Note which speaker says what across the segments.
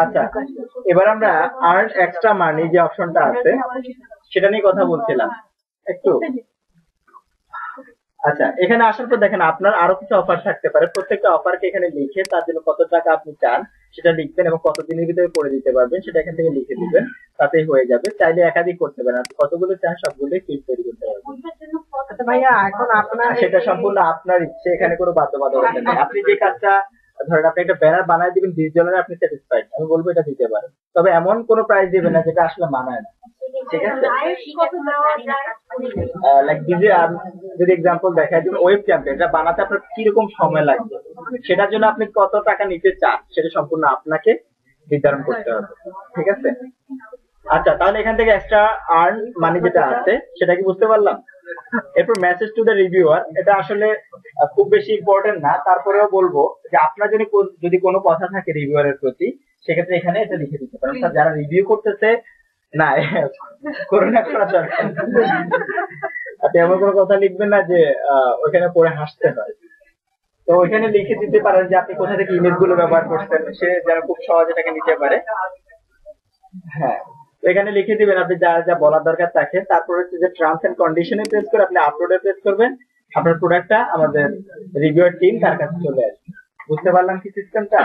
Speaker 1: আচ্ছা, এবার আমরা আর্ন এক্সট্রা মানি যে অপশনটা আছে সেটা নিয়ে কথা বলছিলাম একটু। আচ্ছা, এখানে আসার পর দেখেন আপনার আরো কিছু অফার থাকতে পারে। প্রত্যেকটা অফারকে এখানে লিখে তার জন্য কত টাকা আপনি চান সেটা লিখবেন এবং কত দিনের ভিতরে করে দিতে পারবেন সেটা এখান থেকে লিখে দিবেন, তাতেই হয়ে যাবে। চাইলে একাধিক করতে পারেন, আপনি কতগুলো চান সবগুলোই ফিল তৈরি করতে পারবেন।
Speaker 2: ভাইয়া এখন আপনার
Speaker 1: সেটা সম্পূর্ণ আপনার ইচ্ছে, এখানে কোনো বাধ্যবাধকতা নেই। আপনি যে কাজটা ধরেন আপনি একটা ব্যানার বানায় দিবেন $20 আপনি স্যাটিসফাইড, আমি বলবো এটা দিতে পারেন, তবে এমন কোনো প্রাইস দিবেন না যেটা আসলে মানায় না, ঠিক আছে? লাইক যদি এক্সাম্পল দেখায় যে ওয়েব ক্যাম্পেইন এটা বানাতে আপনার কিরকম সময় লাগবে, সেটার জন্য আপনি কত টাকা নিতে চান সেটা সম্পূর্ণ আপনাকে নির্ধারণ করতে হবে, ঠিক আছে? আচ্ছা, তাহলে এখান থেকে এক্সট্রা আর্ন মানি যেটা আছে সেটা কি বুঝতে পারলাম? এরপর মেসেজ টু দ্য রিভিউয়ার, এটা আসলে খুব বেশি ইম্পর্টেন্ট না, তারপরেও বলবো যে আপনার যদি কোনো কথা থাকে রিভিউয়ারের প্রতি সেক্ষেত্রে এখানে এটা লিখে দিতে পারেন। যারা রিভিউ করতেছে না করোনা করা দরকার, আপনি এমন কোনো কথা লিখবেন না যে ওইখানে পড়ে হাসতে হয়। তো ওইখানে লিখে দিতে পারেন যে আপনি কোথা থেকে ইমেজ গুলো ব্যবহার করছেন, সে যেন খুব সহজে এটাকে নিতে পারে। হ্যাঁ, এখানে লিখে দিবেন আপনি যা যা বলার দরকার থাকে। তারপর হচ্ছে যে টার্মস এন্ড কন্ডিশনে প্রেস করে আপনি আপলোডে প্রেস করবেন, আপনার প্রোডাক্টটা আমাদের রিভিউয়ার টিম তার কাছে চলে আসবে। বুঝতে পারলাম কি সিস্টেমটা?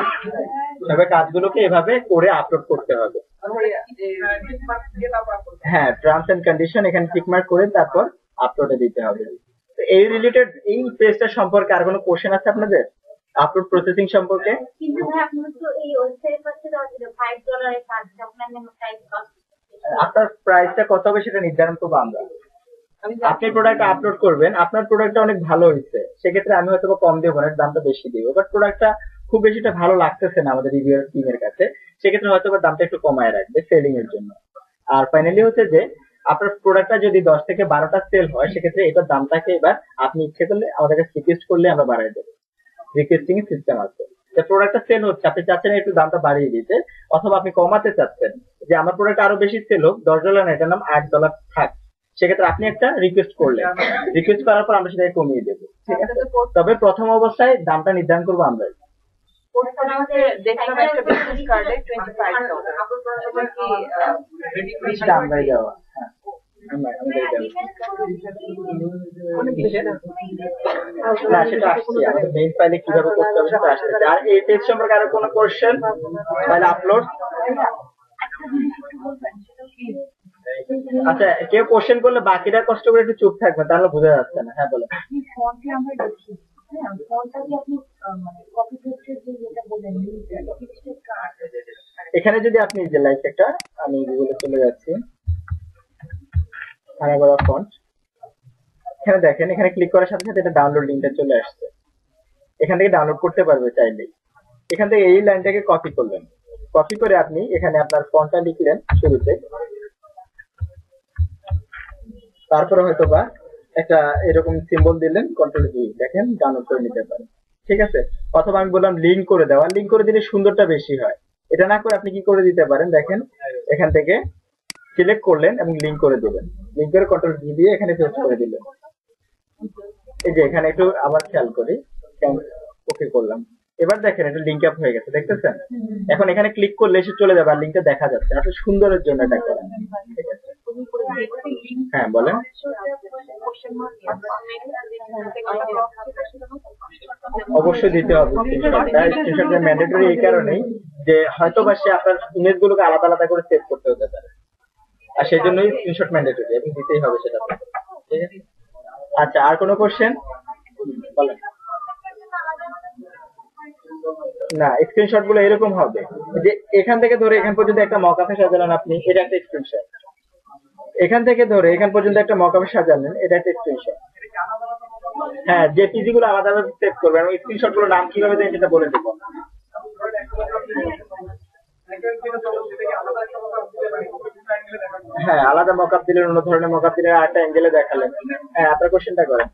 Speaker 1: তবে কাজগুলোকে এভাবে করে আপলোড করতে হবে। হ্যাঁ, টার্মস এন্ড কন্ডিশন এখানে টিক মার্ক করে তারপর আপলোডে দিতে হবে। তো এই রিলেটেড এই পেজটা সম্পর্কে আর কোনো কোশ্চেন আছে আপনাদের আপলোড প্রসেসিং সম্পর্কে?
Speaker 3: কিন্তু ভাই আপনার তো এই ওয়েবসাইটের পাশে দেওয়া ছিল $5 এর কাজ, আপনার প্রাইস কত?
Speaker 1: আপনার প্রাইসটা কত হবে সেটা নির্ধারণ করবো আমরা। আপনি প্রোডাক্ট আপলোড করবেন, আপনার প্রোডাক্টটা অনেক ভালো হয়েছে, সেক্ষেত্রে আমি হয়তো কম দেবো না, দামটা বেশি দিব। বাট প্রোডাক্টটা খুব বেশিটা ভালো লাগতেছে না আমাদের রিভিউয়ার টিমের কাছে, সেক্ষেত্রে হয়তো দামটা একটু কমায় রাখবে সেলিং এর জন্য। আর ফাইনালি হচ্ছে যে আপনার প্রোডাক্টটা যদি 10 থেকে 12টা সেল হয় সেক্ষেত্রে এটার দামটাকে এবার আপনি ইচ্ছে করলে আমাদের কাছে রিকোয়েস্ট করলে আমরা বাড়াই দেবো। রিকোয়েস্টিং এর সিস্টেম আছে, যে প্রোডাক্টটা সেল হচ্ছে আপনি চাচ্ছেন একটু দামটা বাড়িয়ে দিতে, অথবা আপনি কমাতে চাচ্ছেন যে আমার প্রোডাক্ট আরো বেশি সেল হোক, $10 না এটার নাম $8 থাক, সেক্ষেত্রে আপনি একটা রিকোয়েস্ট করলেন, রিকোয়েস্ট করার পর আমরা সেটাকে কমিয়ে দেবো, ঠিক আছে? তবে প্রথম অবস্থায় দামটা নির্ধারণ করবো আমরা।
Speaker 2: দেখলাম একটা বিজনেস কার্ডে $25
Speaker 1: আমরাই দেওয়া। না, সেটা আসছে আমাদের মেইন ফাইলে কিভাবে করতে হবে সেটা আসছে। আর এই পেজ সম্পর্কে আরো কোনো কোশ্চেন? File upload. আচ্ছা, কেউ কোশ্চেন করলে বাকিরা কষ্ট করে একটু চুপ থাকবে, তাহলে বোঝা যাচ্ছে না। হ্যাঁ বলো। এখানে যদি আপনি যে লাইক একটা, আমি গুগলে চলে যাচ্ছি, ফন্ট, এখানে দেখেন, এখানে ক্লিক করার সাথে সাথে এটা ডাউনলোড লিঙ্কটা চলে আসছে, এখান থেকে ডাউনলোড করতে পারবে চাইলেই। এখান থেকে এই লাইনটাকে কপি করলেন, কপি করে আপনি এখানে আপনার ফন্টটা লিখলেন শুরুতে, তারপরে হয়তো বা একটা এরকম সিম্বল দিলেন, কন্ট্রোল-V, দেখেন ডাউনলোড করে নিতে পারেন, ঠিক আছে? অথবা আমি বললাম লিঙ্ক করে দেওয়া, লিঙ্ক করে দিলে সুন্দরটা বেশি হয়। এটা না করে আপনি কি করে দিতে পারেন, দেখেন এখান থেকে সিলেক্ট করলেন এবং লিঙ্ক করে দিবেন, লিঙ্ক করে কন্ট্রোল-V দিয়ে এখানে পেস্ট করে দিলেন। এই যে এখানে একটু আবার খেয়াল করি, ওকে করলাম, এবার দেখেন এটা লিঙ্ক আপ হয়ে গেছে, দেখতেছেন? এখন এখানে ক্লিক করলে সে চলে যাবে আর লিঙ্কটা দেখা যাচ্ছে। আসলে সুন্দরের জন্য এটা করা, ঠিক আছে? হ্যাঁ বলেন। অবশ্যই দিতে হবে স্ক্রিনশট, ম্যান্ডেটরি এই কারণেই যে হয়তো বা সে আপনার ইমেজ গুলোকে আলাদা আলাদা করে সেভ করতে হতে পারে, আর সেই জন্যই স্ক্রিনশট ম্যান্ডেটরি এবং দিতেই হবে সেটা, ঠিক আছে? আচ্ছা, আর কোনো কোশ্চেন? বলেন। না, স্ক্রিনশট গুলো এরকম হবে যে এখান থেকে ধরে এখান পর্যন্ত একটা মকআপে সাজালেন আপনি, এটা একটা স্ক্রিনশট। এখান থেকে ধরে এখান পর্যন্ত একটা মকআপে সাজালেন, এটা একটা স্ক্রিনশট। হ্যাঁ, জেপিজি গুলো আলাদাভাবে সেভ করবেন এবং স্ক্রিনশট গুলো নাম কিভাবে দেন সেটা বলে দেবো। হ্যাঁ, আলাদা মকআপ দিলেন, অন্য ধরনের মকআপ দিলেন, আরেকটা অ্যাঙ্গেলে দেখালেন। হ্যাঁ, আপনার কোশ্চেনটা করেন।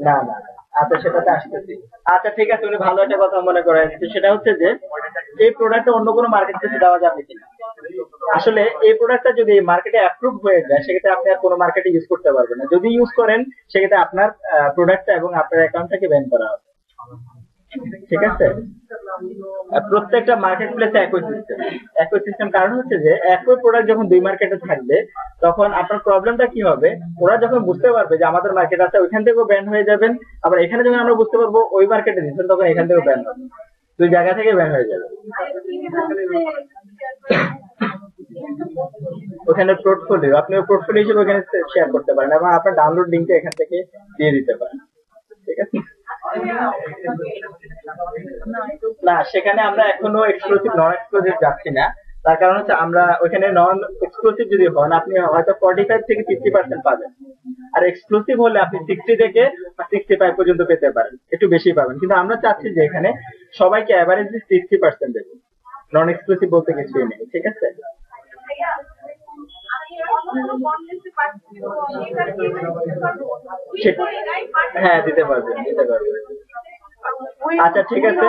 Speaker 1: না না, আচ্ছা সেটাতে আসতেছি। আচ্ছা ঠিক আছে, উনি ভালো একটা কথা মনে করেন, সেটা হচ্ছে যে এই প্রোডাক্টটা অন্য কোনো মার্কেট থেকে দেওয়া যাবে কিনা। আসলে এই প্রোডাক্টটা যদি মার্কেটে অ্যাপ্রুভ হয়ে যায় সেক্ষেত্রে আপনি আর কোনো মার্কেটে ইউজ করতে পারবেন না। যদি ইউজ করেন সেক্ষেত্রে আপনার প্রোডাক্টটা এবং আপনার অ্যাকাউন্টটাকে ব্যান করা হবে। ঠিক আছে? প্রত্যেকটা মার্কেট প্লেসে একই সিস্টেম কারণ হচ্ছে যে একই প্রোডাক্ট যখন দুই মার্কেটে থাকবে তখন আপনার প্রবলেমটা কি হবে, ওরা যখন বুঝতে পারবে যে আমাদের মার্কেট আছে ওইখান থেকেও ব্যান হয়ে যাবেন, আবার এখানে যখন আমরা বুঝতে পারবো ওই মার্কেটে দিচ্ছেন তখন এখান থেকেও ব্যান হবে, দুই জায়গা থেকে ব্যান হয়ে যাবে। ওখানে পোর্টফোলিও, আপনি পোর্টফোলিও হিসেবে ওখানে শেয়ার করতে পারেন এবং আপনার ডাউনলোড লিঙ্কটা এখান থেকে দিয়ে দিতে পারেন, ঠিক আছে? না, সেখানে আমরা এখনো এক্সক্লুসিভ নন এক্সক্লুসিভ যাচ্ছি না, তার কারণ হচ্ছে আমরা ওইখানে নন এক্সক্লুসিভ যদি হন আপনি হয়তো 45 থেকে 50% পাবেন, আর এক্সক্লুসিভ হলে আপনি 60 থেকে 65 পর্যন্ত পেতে পারেন, একটু বেশি পাবেন। কিন্তু আমরা চাচ্ছি যে এখানে সবাইকে অ্যাভারেজলি 60% দেবো, নন এক্সক্লুসিভ বলতে কিছুই নেই, ঠিক আছে? হ্যাঁ, দিতে পারবেন। আচ্ছা, ঠিক আছে।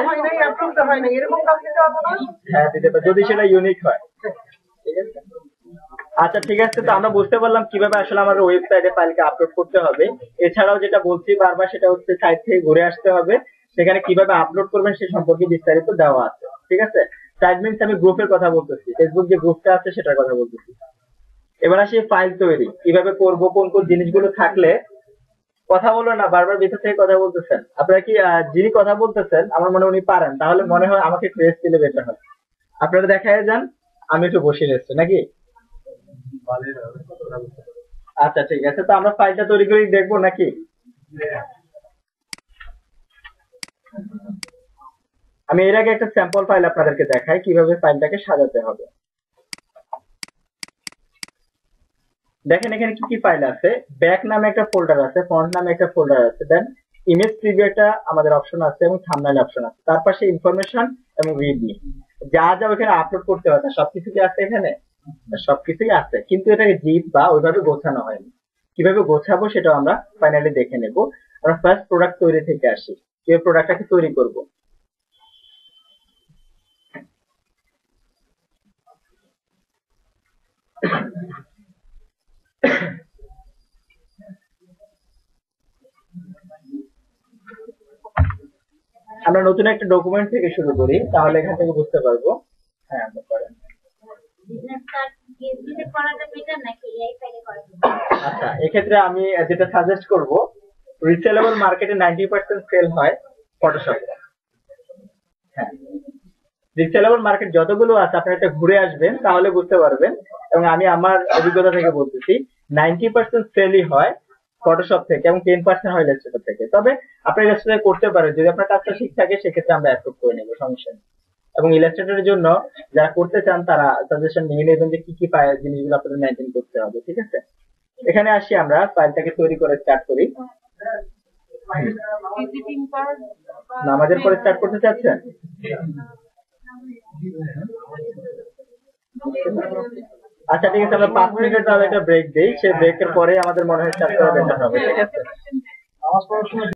Speaker 1: হ্যাঁ, দিতে পারবেন যদি সেটা ইউনিক হয়, ঠিক আছে? আচ্ছা, ঠিক আছে। তো আমরা বুঝতে পারলাম কিভাবে আসলে আমাদের ওয়েবসাইটে ফাইলকে আপলোড করতে হবে। এছাড়াও যেটা বলছি বারবার সেটা হচ্ছে সাইট থেকে ঘুরে আসতে হবে, সেখানে কিভাবে আপলোড করবেন সে সম্পর্কে বিস্তারিত দেওয়া আছে, ঠিক আছে? সাইট মিনস আমি গ্রুপের কথা বলতেছি, ফেসবুক যে গ্রুপটা আছে সেটার কথা বলতেছি। এবার আসি ফাইল তৈরি কিভাবে করব, কোন কোন জিনিসগুলো থাকলে। কথা বলো না, বারবার ভিতর থেকে কথা বলতেছেন আপনারা কি? যিনি কথা বলতেছেন আমার মনে উনি পারেন, তাহলে মনে হয় আমাকে ক্রেজ দিলে বেটার হয়। আপনারা দেখায় যান, আমি একটু বসে রেখেছি নাকি? আচ্ছা, ঠিক আছে। তো আমরা ফাইলটা তৈরি করে দেখবো নাকি? আমি এর আগে একটা স্যাম্পল ফাইল আপনাদেরকে দেখাই কিভাবে ফাইলটাকে সাজাতে হবে। দেখেন এখানে কি কি ফাইল আছে। ব্যাক নামে একটা ফোল্ডার আছে, ফন্ট নামে একটা ফোল্ডার আছে, দেন ইমেজ প্রিভিউ একটা আমাদের অপশন আছে এবং থাম্বনেল অপশন আছে, তার পাশে ইনফরমেশন এবং রিভিউ, যা যা ওখানে আপলোড করতে হয় সবকিছু কি আছে এখানে? সবকিছুই আছে, কিন্তু এটাকে জিপ বা ওইভাবে গোছানো হয়নি। কিভাবে গোছাবো সেটাও আমরা ফাইনালি দেখে নেব। আমরা ফার্স্ট প্রোডাক্ট তৈরি থেকে আসি, কিভাবে প্রোডাক্টটাকে তৈরি করব। আমরা নতুন একটা ডকুমেন্ট থেকে শুরু করি, তাহলে এখান থেকে বুঝতে পারবো। হ্যাঁ, আমরা করেন। আচ্ছা, এক্ষেত্রে আমি যেটা সাজেস্ট করব, রিসেলেবল মার্কেটে 90% সেল হয় ফটোশপে। হ্যাঁ, রিসেলেবল মার্কেট যতগুলো আছে আপনি একটা ঘুরে আসবেন তাহলে বুঝতে পারবেন, এবং আমি আমার অভিজ্ঞতা থেকে বলতেছি 90% সেলই হয় ফটোশপ থেকে এবং 10% হয় ইলাস্ট্রেটর থেকে। তবে আপনি ইলাস্ট্রেটর করতে পারেন, যদি আপনার কাজটা ঠিক থাকে সেক্ষেত্রে আমরা অ্যাপ্রুভ করে নেব, সমস্যা নেই। এবং ইলাস্ট্রেটরের জন্য যারা করতে চান তারা সাজেশন নিয়ে নেবেন যে কি কি জিনিসগুলো আপনাদের মেনটেন করতে হবে, ঠিক আছে? এখানে আসি, আমরা ফাইলটাকে তৈরি করে স্টার্ট করি। নামাজের পরে স্টার্ট করতে চাচ্ছেন? আচ্ছা, ঠিক আছে। আমরা 5 মিনিটের তাহলে একটা ব্রেক দিই, সেই ব্রেকের পরে আমাদের মনে হয় স্টার্ট করা বেটার হবে, ঠিক আছে?